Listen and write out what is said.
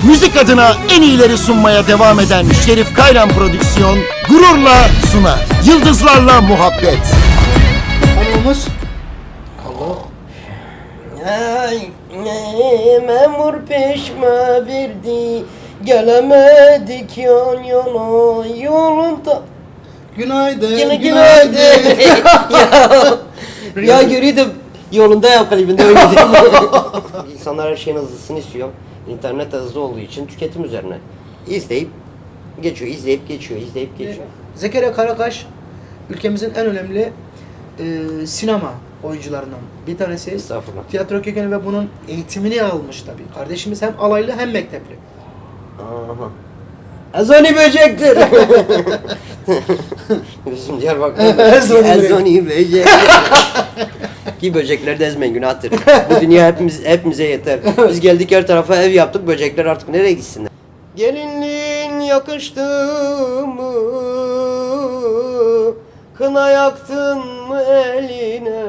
Müzik adına en iyileri sunmaya devam eden Şerif Kayran Prodüksiyon gururla sunar. Yıldızlarla Muhabbet. Hanımımız. Allah. Ay, memur peşme verdi, gelemedik yan yana yolunda. Günaydın. Yine günaydın. ya yürüdüm yolunda ya kalbinde öyle değil. İnsanlar her şeyin hızlısını istiyor. İnternet hızlı olduğu için tüketim üzerine. İzleyip geçiyor, izleyip geçiyor, izleyip geçiyor. Zekeriya Karakaş ülkemizin en önemli sinema oyuncularından bir tanesi. Estağfurullah. Tiyatro kökeni ve bunun eğitimini almış tabii. Kardeşimiz hem alaylı hem mektepli. Aha. Ezoni böcektir. Bizim Diyarbakır'da Ezoni böcek. Ki böcekleri de ezmeyin, günahtır. Bu dünya hepimize yeter. Biz geldik her tarafa ev yaptık, böcekler artık nereye gitsinler? Gelinliğin yakıştı mı? Kına yaktın mı eline?